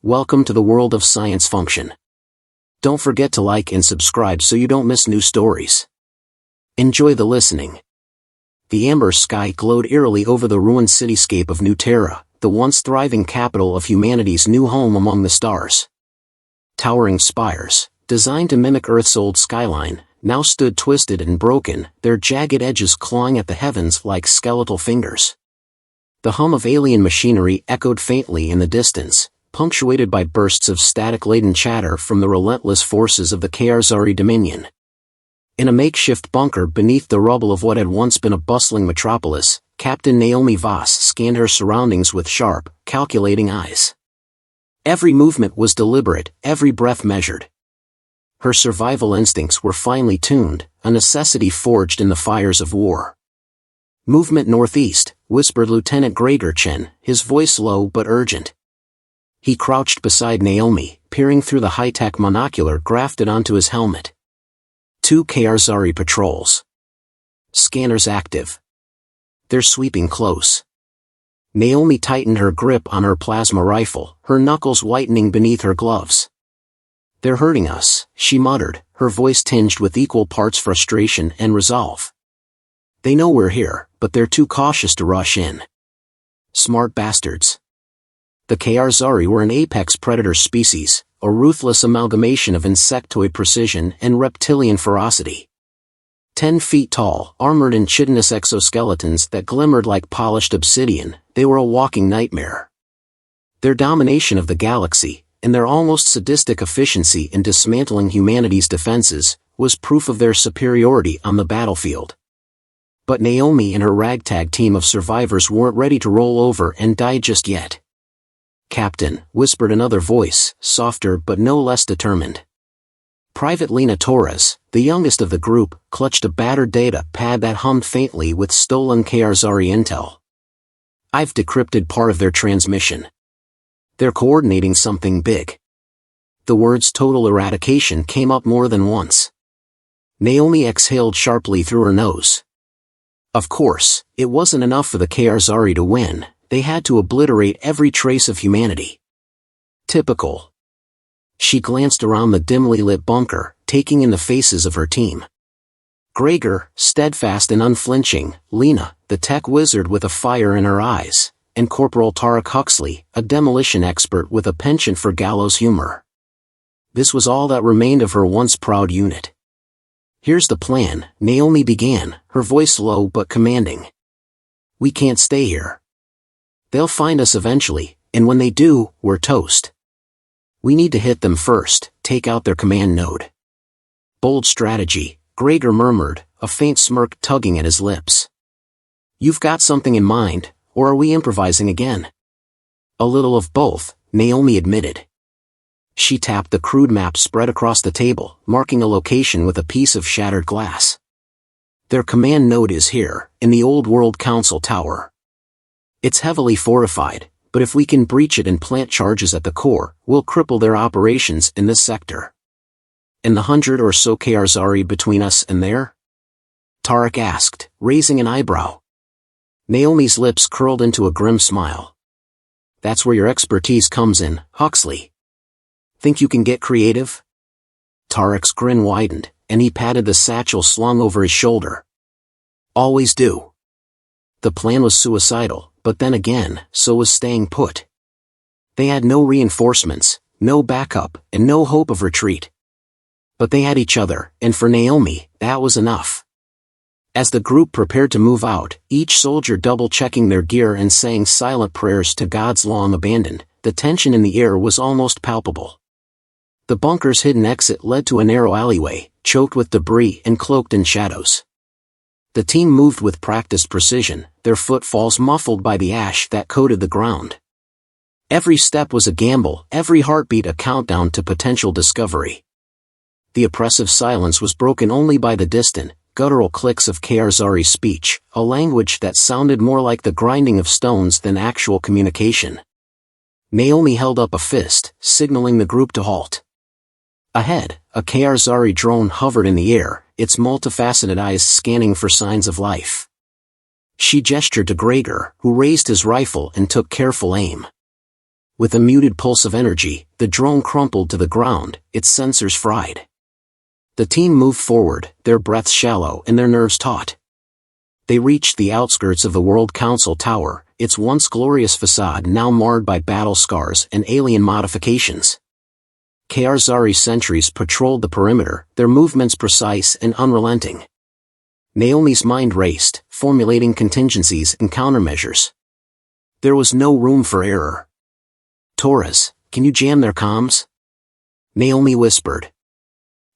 Welcome to the world of science function. Don't forget to like and subscribe so you don't miss new stories. Enjoy the listening. The amber sky glowed eerily over the ruined cityscape of New Terra, the once thriving capital of humanity's new home among the stars. Towering spires, designed to mimic Earth's old skyline, now stood twisted and broken, their jagged edges clawing at the heavens like skeletal fingers. The hum of alien machinery echoed faintly in the distance, punctuated by bursts of static-laden chatter from the relentless forces of the Karzari Dominion. In a makeshift bunker beneath the rubble of what had once been a bustling metropolis, Captain Naomi Voss scanned her surroundings with sharp, calculating eyes. Every movement was deliberate, every breath measured. Her survival instincts were finely tuned, a necessity forged in the fires of war. "Movement northeast," whispered Lieutenant Gregor Chen, his voice low but urgent. He crouched beside Naomi, peering through the high-tech monocular grafted onto his helmet. 2 Karzari patrols. Scanners active. They're sweeping close. Naomi tightened her grip on her plasma rifle, her knuckles whitening beneath her gloves. "They're hurting us," she muttered, her voice tinged with equal parts frustration and resolve. "They know we're here, but they're too cautious to rush in. Smart bastards." The Karzari were an apex predator species, a ruthless amalgamation of insectoid precision and reptilian ferocity. 10 feet tall, armored in chitinous exoskeletons that glimmered like polished obsidian, they were a walking nightmare. Their domination of the galaxy, and their almost sadistic efficiency in dismantling humanity's defenses, was proof of their superiority on the battlefield. But Naomi and her ragtag team of survivors weren't ready to roll over and die just yet. "Captain," whispered another voice, softer but no less determined. Private Lena Torres, the youngest of the group, clutched a battered data pad that hummed faintly with stolen Karzari intel. "I've decrypted part of their transmission. They're coordinating something big." The words total eradication came up more than once. Naomi exhaled sharply through her nose. Of course, it wasn't enough for the Karzari to win. They had to obliterate every trace of humanity. Typical. She glanced around the dimly lit bunker, taking in the faces of her team. Gregor, steadfast and unflinching, Lena, the tech wizard with a fire in her eyes, and Corporal Tarek Huxley, a demolition expert with a penchant for gallows humor. This was all that remained of her once proud unit. "Here's the plan," Naomi began, her voice low but commanding. "We can't stay here. They'll find us eventually, and when they do, we're toast. We need to hit them first, take out their command node." "Bold strategy," Gregor murmured, a faint smirk tugging at his lips. "You've got something in mind, or are we improvising again?" "A little of both," Naomi admitted. She tapped the crude map spread across the table, marking a location with a piece of shattered glass. "Their command node is here, in the Old World Council Tower. It's heavily fortified, but if we can breach it and plant charges at the core, we'll cripple their operations in this sector." "And the 100 or so Karzari between us and there?" Tarek asked, raising an eyebrow. Naomi's lips curled into a grim smile. "That's where your expertise comes in, Huxley. Think you can get creative?" Tarek's grin widened, and he patted the satchel slung over his shoulder. "Always do." The plan was suicidal. But then again, so was staying put. They had no reinforcements, no backup, and no hope of retreat. But they had each other, and for Naomi, that was enough. As the group prepared to move out, each soldier double-checking their gear and saying silent prayers to gods long abandoned, the tension in the air was almost palpable. The bunker's hidden exit led to a narrow alleyway, choked with debris and cloaked in shadows. The team moved with practiced precision, their footfalls muffled by the ash that coated the ground. Every step was a gamble, every heartbeat a countdown to potential discovery. The oppressive silence was broken only by the distant, guttural clicks of Karzari speech, a language that sounded more like the grinding of stones than actual communication. Naomi held up a fist, signaling the group to halt. Ahead, a Karzari drone hovered in the air, its multifaceted eyes scanning for signs of life. She gestured to Gregor, who raised his rifle and took careful aim. With a muted pulse of energy, the drone crumpled to the ground, its sensors fried. The team moved forward, their breaths shallow and their nerves taut. They reached the outskirts of the World Council Tower, its once glorious facade now marred by battle scars and alien modifications. Karzari sentries patrolled the perimeter, their movements precise and unrelenting. Naomi's mind raced, formulating contingencies and countermeasures. There was no room for error. "Torres, can you jam their comms?" Naomi whispered.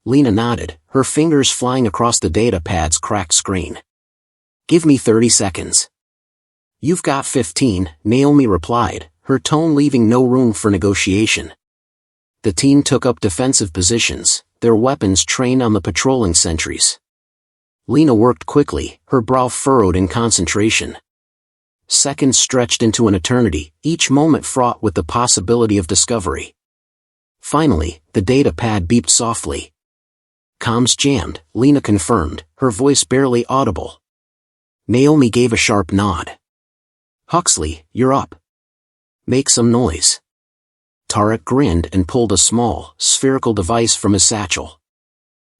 Lena nodded, her fingers flying across the data pad's cracked screen. "Give me 30 seconds. "You've got 15, Naomi replied, her tone leaving no room for negotiation. The team took up defensive positions, their weapons trained on the patrolling sentries. Lena worked quickly, her brow furrowed in concentration. Seconds stretched into an eternity, each moment fraught with the possibility of discovery. Finally, the data pad beeped softly. "Comms jammed," Lena confirmed, her voice barely audible. Naomi gave a sharp nod. "Huxley, you're up. Make some noise." Tarek grinned and pulled a small, spherical device from his satchel.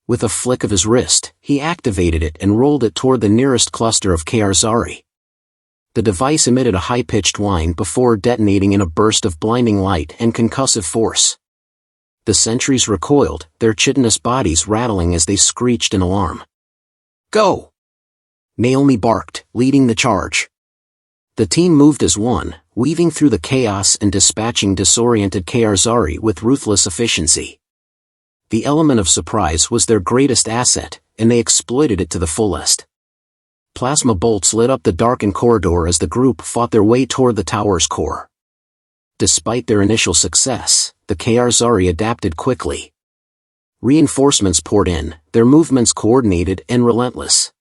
With a flick of his wrist, he activated it and rolled it toward the nearest cluster of Karzari. The device emitted a high-pitched whine before detonating in a burst of blinding light and concussive force. The sentries recoiled, their chitinous bodies rattling as they screeched in alarm. "Go!" Naomi barked, leading the charge. The team moved as one, weaving through the chaos and dispatching disoriented Karzari with ruthless efficiency. The element of surprise was their greatest asset, and they exploited it to the fullest. Plasma bolts lit up the darkened corridor as the group fought their way toward the tower's core. Despite their initial success, the Karzari adapted quickly. Reinforcements poured in, their movements coordinated and relentless.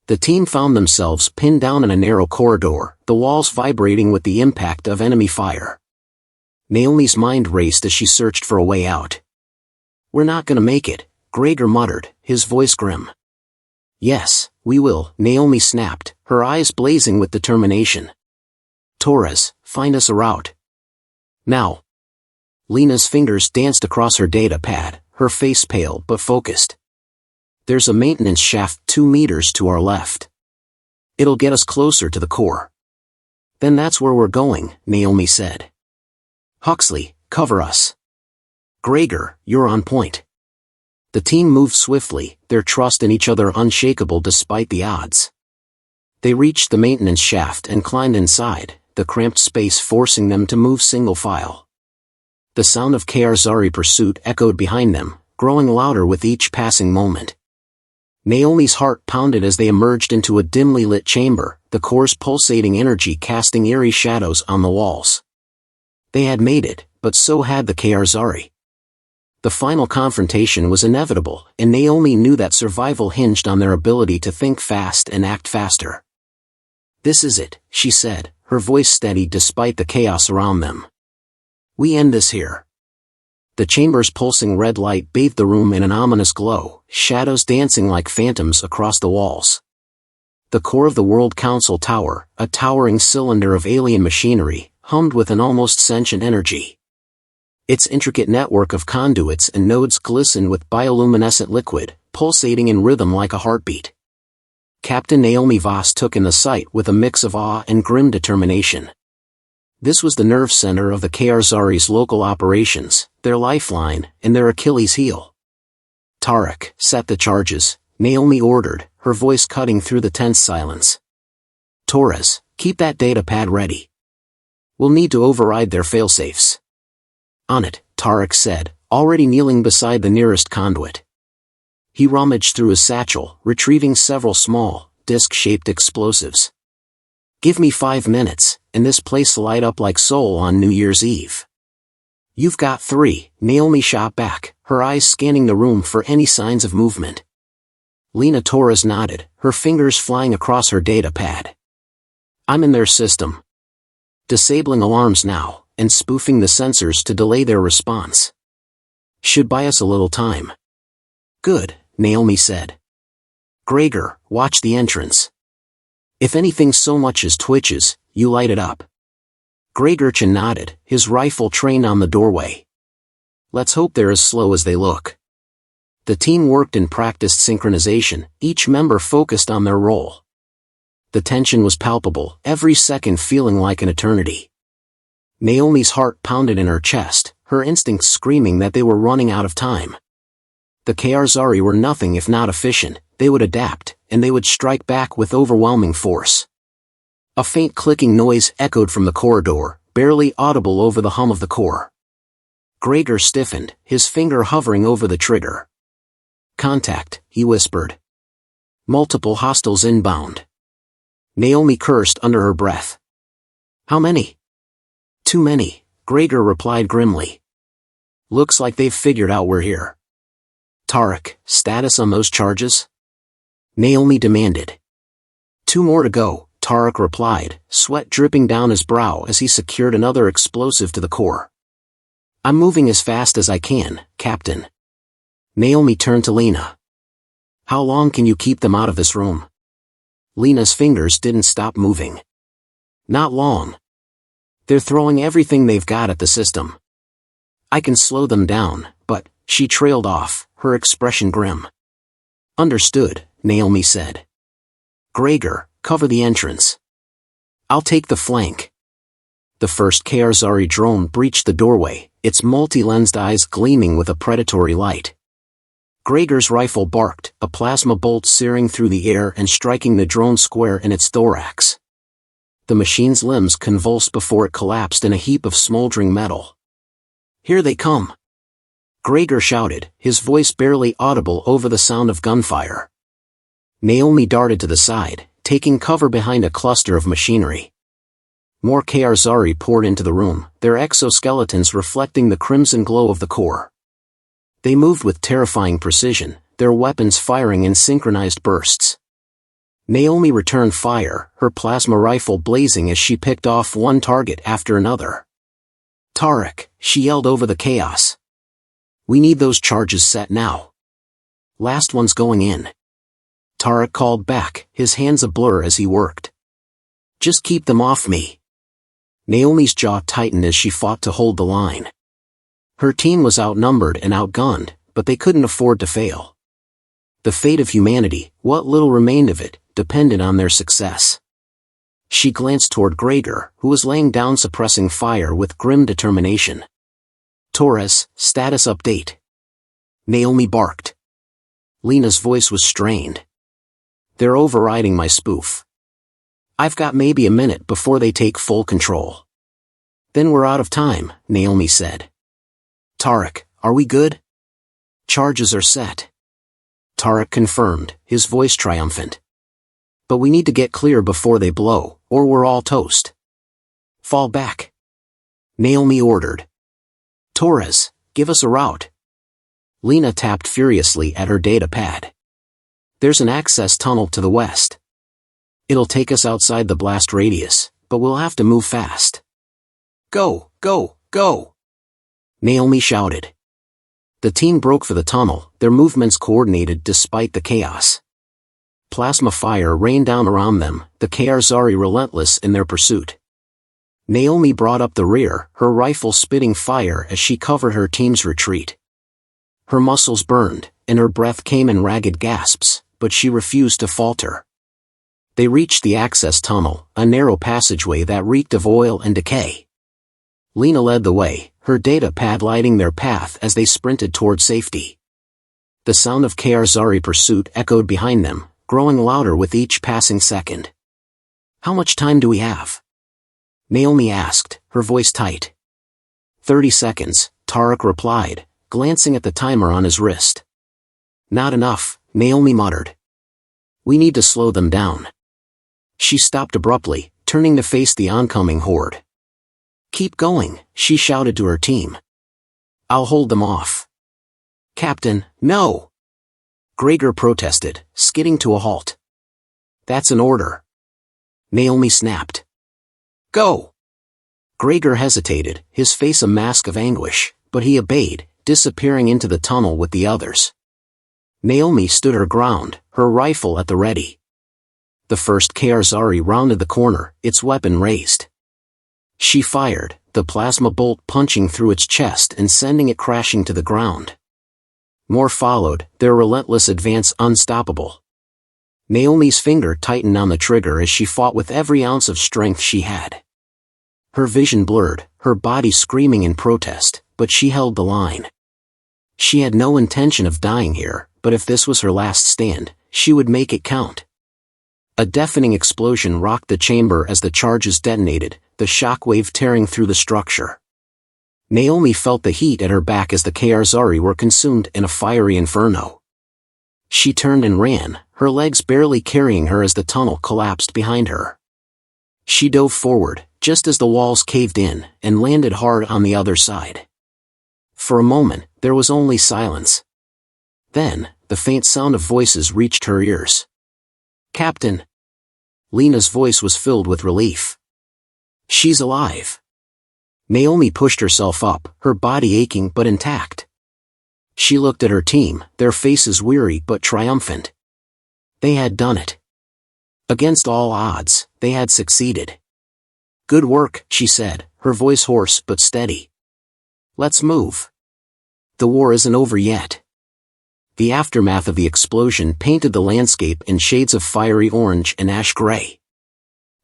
The team found themselves pinned down in a narrow corridor, the walls vibrating with the impact of enemy fire. Naomi's mind raced as she searched for a way out. "We're not gonna make it," Gregor muttered, his voice grim. "Yes, we will," Naomi snapped, her eyes blazing with determination. "Torres, find us a route. Now." Lena's fingers danced across her data pad, her face pale but focused. "There's a maintenance shaft 2 meters to our left. It'll get us closer to the core." "Then that's where we're going," Naomi said. "Huxley, cover us." "Gregor, you're on point." The team moved swiftly, their trust in each other unshakable despite the odds. They reached the maintenance shaft and climbed inside, the cramped space forcing them to move single file. The sound of Karzari pursuit echoed behind them, growing louder with each passing moment. Naomi's heart pounded as they emerged into a dimly lit chamber, the core's pulsating energy casting eerie shadows on the walls. They had made it, but so had the Karzari. The final confrontation was inevitable, and Naomi knew that survival hinged on their ability to think fast and act faster. "This is it," she said, her voice steady despite the chaos around them. "We end this here." The chamber's pulsing red light bathed the room in an ominous glow, shadows dancing like phantoms across the walls. The core of the World Council Tower, a towering cylinder of alien machinery, hummed with an almost sentient energy. Its intricate network of conduits and nodes glistened with bioluminescent liquid, pulsating in rhythm like a heartbeat. Captain Naomi Voss took in the sight with a mix of awe and grim determination. This was the nerve center of the Karzari's local operations, their lifeline, and their Achilles heel. "Tarek, set the charges," Naomi ordered, her voice cutting through the tense silence. "Torres, keep that data pad ready. We'll need to override their failsafes." "On it," Tarek said, already kneeling beside the nearest conduit. He rummaged through his satchel, retrieving several small, disc-shaped explosives. "Give me 5 minutes, and this place will light up like Seoul on New Year's Eve." "You've got 3, Naomi shot back, her eyes scanning the room for any signs of movement. Lena Torres nodded, her fingers flying across her data pad. "I'm in their system. Disabling alarms now, and spoofing the sensors to delay their response. Should buy us a little time." "Good," Naomi said. "Gregor, watch the entrance. If anything so much as twitches, you light it up." Gregorchen nodded, his rifle trained on the doorway. Let's hope they're as slow as they look. The team worked and practiced synchronization, each member focused on their role. The tension was palpable, every second feeling like an eternity. Naomi's heart pounded in her chest, her instincts screaming that they were running out of time. The Karzari were nothing if not efficient, they would adapt, and they would strike back with overwhelming force. A faint clicking noise echoed from the corridor, barely audible over the hum of the core. Gregor stiffened, his finger hovering over the trigger. Contact, he whispered. Multiple hostiles inbound. Naomi cursed under her breath. How many? Too many, Gregor replied grimly. Looks like they've figured out we're here. Tarek, status on those charges? Naomi demanded. 2 more to go, Tarek replied, sweat dripping down his brow as he secured another explosive to the core. I'm moving as fast as I can, Captain. Naomi turned to Lena. How long can you keep them out of this room? Lena's fingers didn't stop moving. Not long. They're throwing everything they've got at the system. I can slow them down, but, she trailed off, her expression grim. Understood, Naomi said. Gregor, cover the entrance. I'll take the flank. The first Karzari drone breached the doorway, its multi-lensed eyes gleaming with a predatory light. Gregor's rifle barked, a plasma bolt searing through the air and striking the drone square in its thorax. The machine's limbs convulsed before it collapsed in a heap of smoldering metal. Here they come! Gregor shouted, his voice barely audible over the sound of gunfire. Naomi darted to the side, taking cover behind a cluster of machinery. More Karzari poured into the room, their exoskeletons reflecting the crimson glow of the core. They moved with terrifying precision, their weapons firing in synchronized bursts. Naomi returned fire, her plasma rifle blazing as she picked off one target after another. Tarek, she yelled over the chaos. We need those charges set now. Last one's going in. Tarek called back, his hands a blur as he worked. Just keep them off me. Naomi's jaw tightened as she fought to hold the line. Her team was outnumbered and outgunned, but they couldn't afford to fail. The fate of humanity, what little remained of it, depended on their success. She glanced toward Gregor, who was laying down suppressing fire with grim determination. Torres, status update. Naomi barked. Lena's voice was strained. They're overriding my spoof. I've got maybe a minute before they take full control. Then we're out of time, Naomi said. Tarek, are we good? Charges are set. Tarek confirmed, his voice triumphant. But we need to get clear before they blow, or we're all toast. Fall back. Naomi ordered. Torres, give us a route. Lena tapped furiously at her data pad. There's an access tunnel to the west. It'll take us outside the blast radius, but we'll have to move fast. Go, go, go! Naomi shouted. The team broke for the tunnel, their movements coordinated despite the chaos. Plasma fire rained down around them, the Karzari relentless in their pursuit. Naomi brought up the rear, her rifle spitting fire as she covered her team's retreat. Her muscles burned, and her breath came in ragged gasps, but she refused to falter. They reached the access tunnel, a narrow passageway that reeked of oil and decay. Lena led the way, her data pad lighting their path as they sprinted toward safety. The sound of Karzari pursuit echoed behind them, growing louder with each passing second. How much time do we have? Naomi asked, her voice tight. 30 seconds, Tarek replied, glancing at the timer on his wrist. Not enough, Naomi muttered. We need to slow them down. She stopped abruptly, turning to face the oncoming horde. Keep going, she shouted to her team. I'll hold them off. Captain, no! Gregor protested, skidding to a halt. That's an order. Naomi snapped. Go! Gregor hesitated, his face a mask of anguish, but he obeyed, disappearing into the tunnel with the others. Naomi stood her ground, her rifle at the ready. The first Karzari rounded the corner, its weapon raised. She fired, the plasma bolt punching through its chest and sending it crashing to the ground. More followed, their relentless advance unstoppable. Naomi's finger tightened on the trigger as she fought with every ounce of strength she had. Her vision blurred, her body screaming in protest, but she held the line. She had no intention of dying here, but if this was her last stand, she would make it count. A deafening explosion rocked the chamber as the charges detonated, the shockwave tearing through the structure. Naomi felt the heat at her back as the Karzari were consumed in a fiery inferno. She turned and ran, her legs barely carrying her as the tunnel collapsed behind her. She dove forward, just as the walls caved in, and landed hard on the other side. For a moment, there was only silence. Then, the faint sound of voices reached her ears. "Captain!" Lena's voice was filled with relief. "She's alive." Naomi pushed herself up, her body aching but intact. She looked at her team, their faces weary but triumphant. They had done it. Against all odds, they had succeeded. "Good work," she said, her voice hoarse but steady. "Let's move. The war isn't over yet." The aftermath of the explosion painted the landscape in shades of fiery orange and ash gray.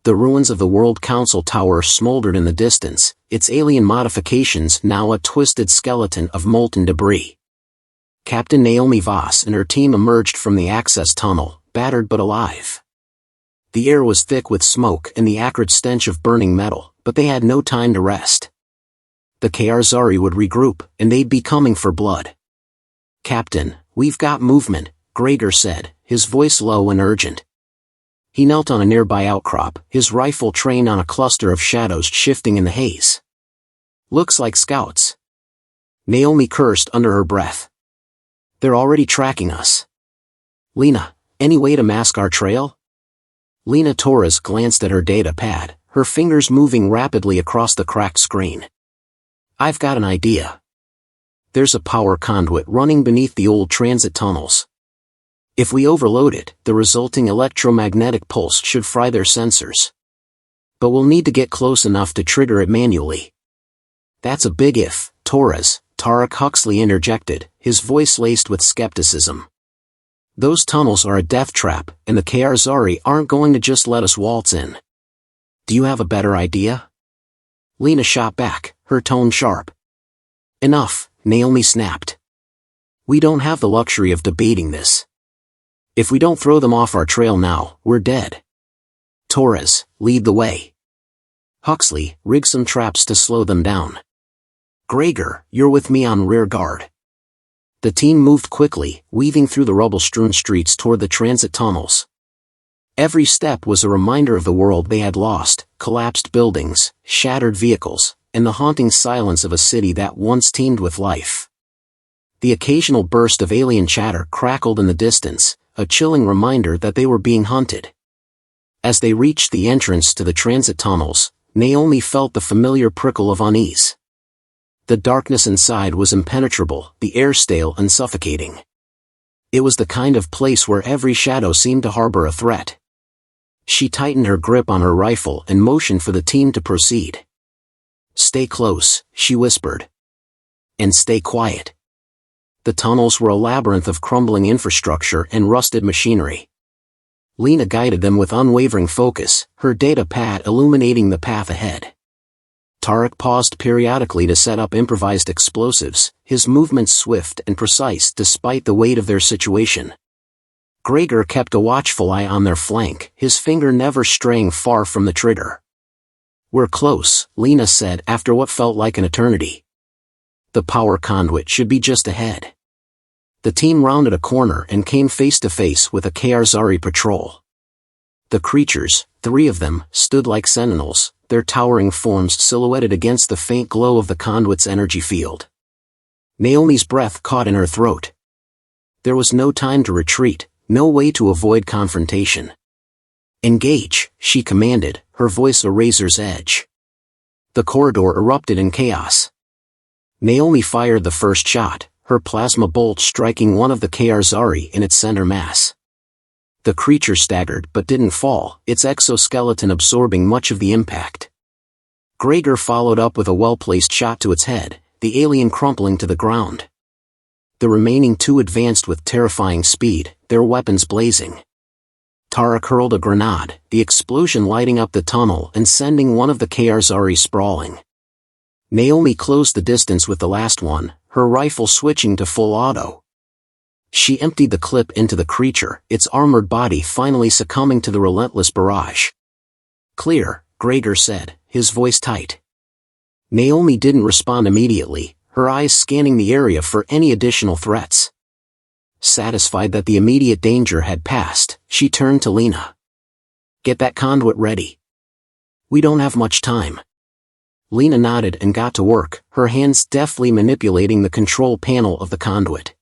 The ruins of the World Council Tower smoldered in the distance, its alien modifications now a twisted skeleton of molten debris. Captain Naomi Voss and her team emerged from the access tunnel, battered but alive. The air was thick with smoke and the acrid stench of burning metal, but they had no time to rest. The Karzari would regroup, and they'd be coming for blood. "Captain, we've got movement," Gregor said, his voice low and urgent. He knelt on a nearby outcrop, his rifle trained on a cluster of shadows shifting in the haze. "Looks like scouts." Naomi cursed under her breath. "They're already tracking us." "Lena, any way to mask our trail?" Lena Torres glanced at her data pad, her fingers moving rapidly across the cracked screen. "I've got an idea. There's a power conduit running beneath the old transit tunnels. If we overload it, the resulting electromagnetic pulse should fry their sensors. But we'll need to get close enough to trigger it manually." "That's a big if, Torres," Tarek Huxley interjected, his voice laced with skepticism. "Those tunnels are a death trap, and the Karzari aren't going to just let us waltz in. Do you have a better idea?" Lena shot back, her tone sharp. "Enough," Naomi snapped. "We don't have the luxury of debating this. If we don't throw them off our trail now, we're dead. Torres, lead the way. Huxley, rig some traps to slow them down. Gregor, you're with me on rear guard." The team moved quickly, weaving through the rubble-strewn streets toward the transit tunnels. Every step was a reminder of the world they had lost, collapsed buildings, shattered vehicles, and the haunting silence of a city that once teemed with life. The occasional burst of alien chatter crackled in the distance, a chilling reminder that they were being hunted. As they reached the entrance to the transit tunnels, Naomi felt the familiar prickle of unease. The darkness inside was impenetrable, the air stale and suffocating. It was the kind of place where every shadow seemed to harbor a threat. She tightened her grip on her rifle and motioned for the team to proceed. "Stay close," she whispered. "And stay quiet." The tunnels were a labyrinth of crumbling infrastructure and rusted machinery. Lena guided them with unwavering focus, her data pad illuminating the path ahead. Tarek paused periodically to set up improvised explosives, his movements swift and precise despite the weight of their situation. Gregor kept a watchful eye on their flank, his finger never straying far from the trigger. "We're close," Lena said after what felt like an eternity. "The power conduit should be just ahead." The team rounded a corner and came face to face with a Karzari patrol. The creatures, 3 of them, stood like sentinels, their towering forms silhouetted against the faint glow of the conduit's energy field. Naomi's breath caught in her throat. There was no time to retreat, no way to avoid confrontation. "Engage," she commanded, her voice a razor's edge. The corridor erupted in chaos. Naomi fired the first shot, her plasma bolt striking one of the Karzari in its center mass. The creature staggered but didn't fall, its exoskeleton absorbing much of the impact. Gregor followed up with a well-placed shot to its head, the alien crumpling to the ground. The remaining two advanced with terrifying speed, their weapons blazing. Tarek hurled a grenade, the explosion lighting up the tunnel and sending one of the Karzari sprawling. Naomi closed the distance with the last one, her rifle switching to full auto. She emptied the clip into the creature, its armored body finally succumbing to the relentless barrage. "Clear," Gregor said, his voice tight. Naomi didn't respond immediately, her eyes scanning the area for any additional threats. Satisfied that the immediate danger had passed, she turned to Lena. "Get that conduit ready. We don't have much time." Lena nodded and got to work, her hands deftly manipulating the control panel of the conduit.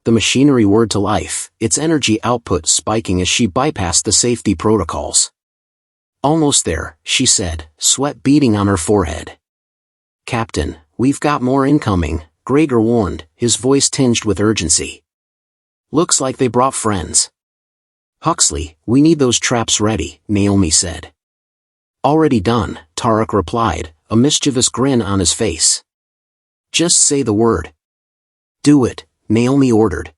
The machinery whirred to life, its energy output spiking as she bypassed the safety protocols. "Almost there," she said, sweat beading on her forehead. "Captain, we've got more incoming," Gregor warned, his voice tinged with urgency. "Looks like they brought friends." "Huxley, we need those traps ready," Naomi said. "Already done," Tarek replied, a mischievous grin on his face. "Just say the word." "Do it," Naomi ordered.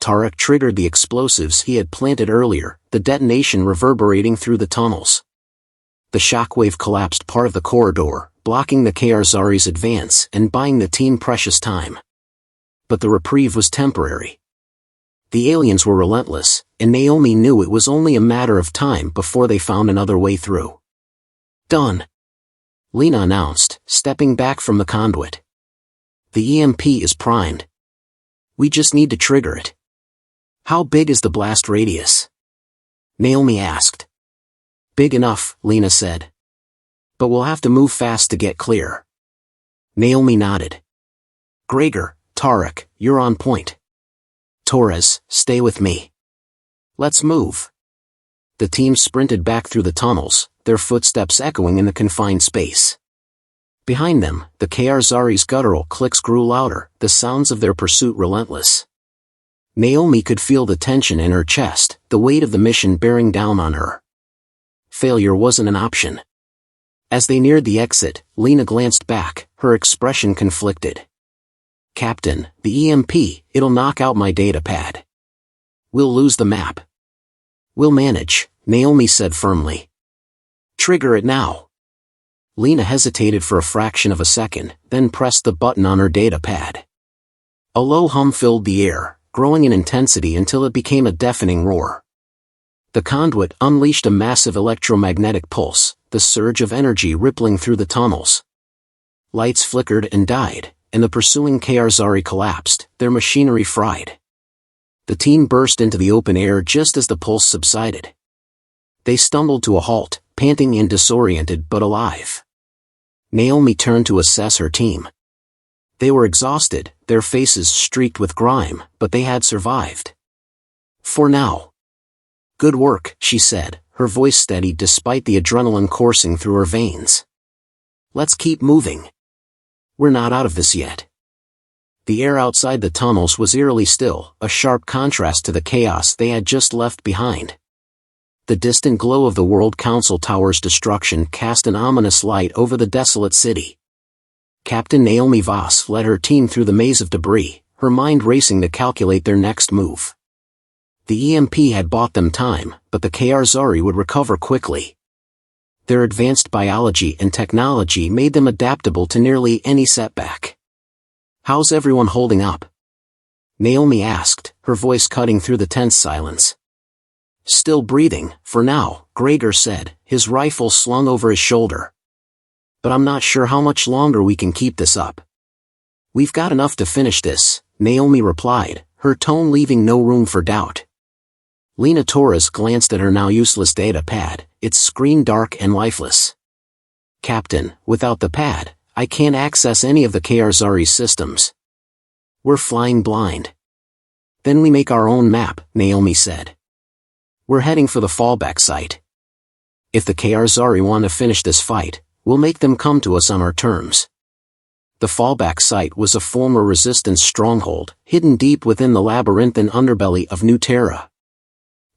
Tarek triggered the explosives he had planted earlier, the detonation reverberating through the tunnels. The shockwave collapsed part of the corridor, blocking the Karzari's advance and buying the team precious time. But the reprieve was temporary. The aliens were relentless, and Naomi knew it was only a matter of time before they found another way through. "Done," Lena announced, stepping back from the conduit. "The EMP is primed. We just need to trigger it." "How big is the blast radius?" Naomi asked. "Big enough," Lena said. "But we'll have to move fast to get clear." Naomi nodded. "Gregor, Tarek, you're on point. Torres, stay with me. Let's move." The team sprinted back through the tunnels, their footsteps echoing in the confined space. Behind them, the Karzari's guttural clicks grew louder, the sounds of their pursuit relentless. Naomi could feel the tension in her chest, the weight of the mission bearing down on her. Failure wasn't an option. As they neared the exit, Lena glanced back, her expression conflicted. "Captain, the EMP, it'll knock out my data pad. We'll lose the map." "We'll manage," Naomi said firmly. "Trigger it now." Lena hesitated for a fraction of a second, then pressed the button on her data pad. A low hum filled the air, growing in intensity until it became a deafening roar. The conduit unleashed a massive electromagnetic pulse, the surge of energy rippling through the tunnels. Lights flickered and died, and the pursuing Karzari collapsed, their machinery fried. The team burst into the open air just as the pulse subsided. They stumbled to a halt, panting and disoriented but alive. Naomi turned to assess her team. They were exhausted, their faces streaked with grime, but they had survived. For now. "Good work," she said, her voice steady despite the adrenaline coursing through her veins. "Let's keep moving. We're not out of this yet." The air outside the tunnels was eerily still, a sharp contrast to the chaos they had just left behind. The distant glow of the World Council Tower's destruction cast an ominous light over the desolate city. Captain Naomi Voss led her team through the maze of debris, her mind racing to calculate their next move. The EMP had bought them time, but the Karzari would recover quickly. Their advanced biology and technology made them adaptable to nearly any setback. "How's everyone holding up?" Naomi asked, her voice cutting through the tense silence. "Still breathing, for now," Gregor said, his rifle slung over his shoulder. "But I'm not sure how much longer we can keep this up." "We've got enough to finish this," Naomi replied, her tone leaving no room for doubt. Lena Torres glanced at her now useless data pad, its screen dark and lifeless. "Captain, without the pad, I can't access any of the Karzari's systems. We're flying blind." "Then we make our own map," Naomi said. "We're heading for the fallback site. If the Karzari want to finish this fight, we'll make them come to us on our terms." The fallback site was a former resistance stronghold, hidden deep within the labyrinthine underbelly of New Terra.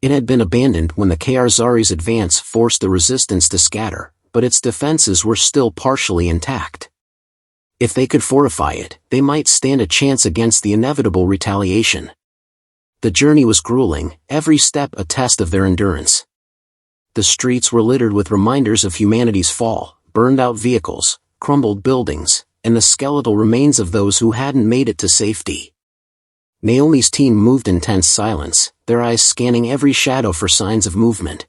It had been abandoned when the Karzari's advance forced the resistance to scatter, but its defenses were still partially intact. If they could fortify it, they might stand a chance against the inevitable retaliation. The journey was grueling, every step a test of their endurance. The streets were littered with reminders of humanity's fall, burned-out vehicles, crumbled buildings, and the skeletal remains of those who hadn't made it to safety. Naomi's team moved in tense silence, their eyes scanning every shadow for signs of movement.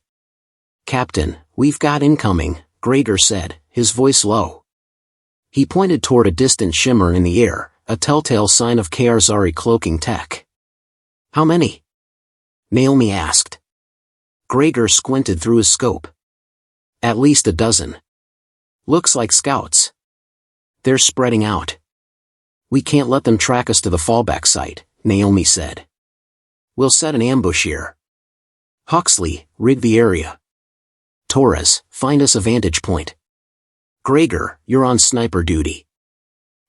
"Captain, we've got incoming," Gregor said, his voice low. He pointed toward a distant shimmer in the air, a telltale sign of Karzari cloaking tech. "How many?" Naomi asked. Gregor squinted through his scope. "At least a dozen. Looks like scouts. They're spreading out. We can't let them track us to the fallback site," Naomi said. "We'll set an ambush here. Huxley, rig the area. Torres, find us a vantage point. Gregor, you're on sniper duty."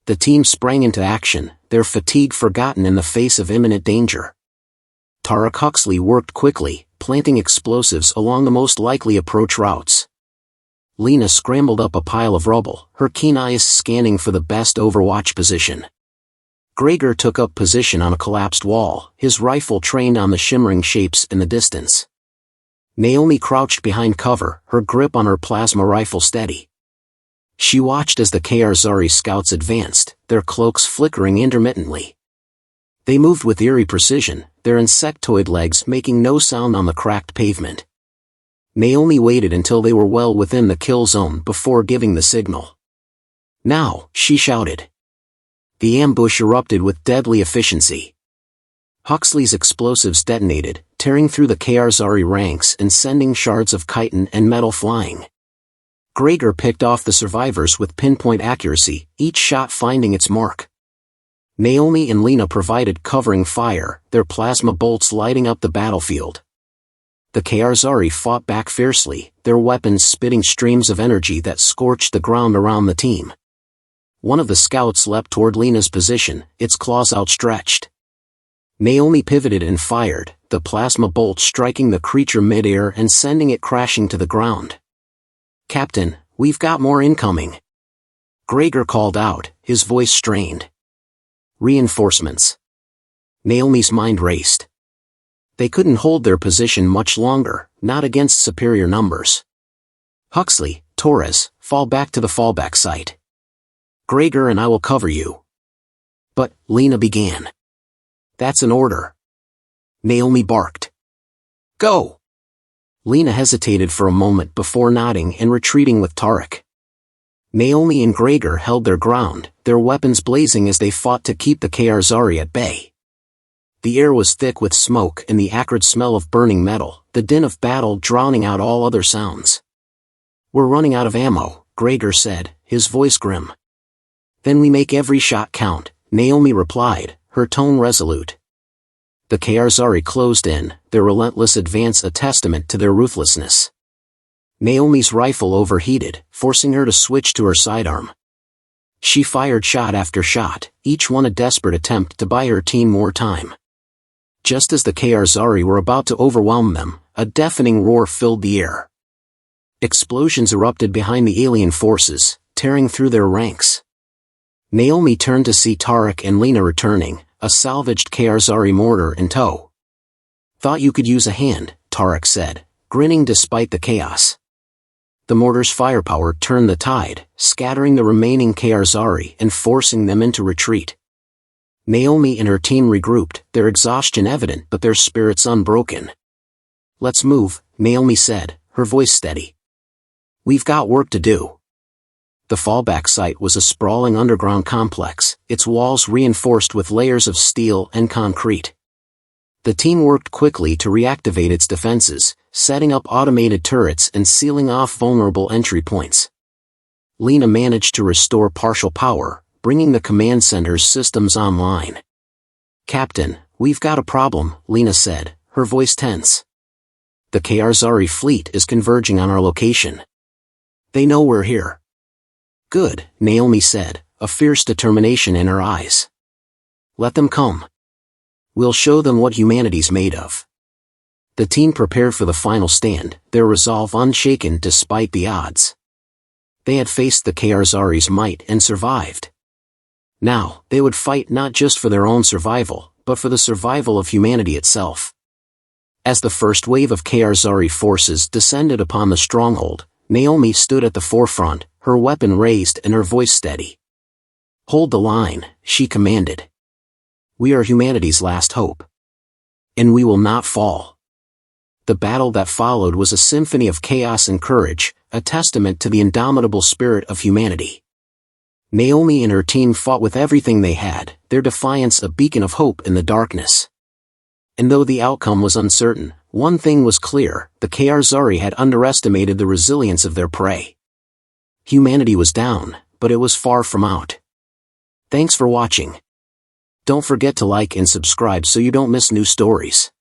The team sprang into action, their fatigue forgotten in the face of imminent danger. Tarek Huxley worked quickly, planting explosives along the most likely approach routes. Lena scrambled up a pile of rubble, her keen eyes scanning for the best overwatch position. Gregor took up position on a collapsed wall, his rifle trained on the shimmering shapes in the distance. Naomi crouched behind cover, her grip on her plasma rifle steady. She watched as the Karzari scouts advanced, their cloaks flickering intermittently. They moved with eerie precision, their insectoid legs making no sound on the cracked pavement. Naomi waited until they were well within the kill zone before giving the signal. "Now," she shouted. The ambush erupted with deadly efficiency. Huxley's explosives detonated, tearing through the Karzari ranks and sending shards of chitin and metal flying. Gregor picked off the survivors with pinpoint accuracy, each shot finding its mark. Naomi and Lena provided covering fire, their plasma bolts lighting up the battlefield. The Karzari fought back fiercely, their weapons spitting streams of energy that scorched the ground around the team. One of the scouts leapt toward Lena's position, its claws outstretched. Naomi pivoted and fired, the plasma bolt striking the creature mid-air and sending it crashing to the ground. "Captain, we've got more incoming," Gregor called out, his voice strained. "Reinforcements." Naomi's mind raced. They couldn't hold their position much longer, not against superior numbers. "Huxley, Torres, fall back to the fallback site. Gregor and I will cover you." "But," Lena began. "That's an order." Naomi barked. "Go!" Lena hesitated for a moment before nodding and retreating with Tarek. Naomi and Gregor held their ground, their weapons blazing as they fought to keep the Karzari at bay. The air was thick with smoke and the acrid smell of burning metal, the din of battle drowning out all other sounds. "We're running out of ammo," Gregor said, his voice grim. "Then we make every shot count," Naomi replied, her tone resolute. The Karzari closed in, their relentless advance a testament to their ruthlessness. Naomi's rifle overheated, forcing her to switch to her sidearm. She fired shot after shot, each one a desperate attempt to buy her team more time. Just as the Karzari were about to overwhelm them, a deafening roar filled the air. Explosions erupted behind the alien forces, tearing through their ranks. Naomi turned to see Tarek and Lena returning, a salvaged Karzari mortar in tow. "Thought you could use a hand," Tarek said, grinning despite the chaos. The mortar's firepower turned the tide, scattering the remaining Karzari and forcing them into retreat. Naomi and her team regrouped, their exhaustion evident but their spirits unbroken. "Let's move," Naomi said, her voice steady. "We've got work to do." The fallback site was a sprawling underground complex, its walls reinforced with layers of steel and concrete. The team worked quickly to reactivate its defenses, setting up automated turrets and sealing off vulnerable entry points. Lena managed to restore partial power, bringing the command center's systems online. "Captain, we've got a problem," Lena said, her voice tense. "The Karzari fleet is converging on our location. They know we're here." "Good," Naomi said, a fierce determination in her eyes. "Let them come. We'll show them what humanity's made of." The team prepared for the final stand, their resolve unshaken despite the odds. They had faced the Khazari's might and survived. Now, they would fight not just for their own survival, but for the survival of humanity itself. As the first wave of Khazari forces descended upon the stronghold, Naomi stood at the forefront, her weapon raised and her voice steady. "Hold the line," she commanded. "We are humanity's last hope. And we will not fall." The battle that followed was a symphony of chaos and courage, a testament to the indomitable spirit of humanity. Naomi and her team fought with everything they had, their defiance a beacon of hope in the darkness. And though the outcome was uncertain, one thing was clear: the Khazari had underestimated the resilience of their prey. Humanity was down, but it was far from out. Thanks for watching. Don't forget to like and subscribe so you don't miss new stories.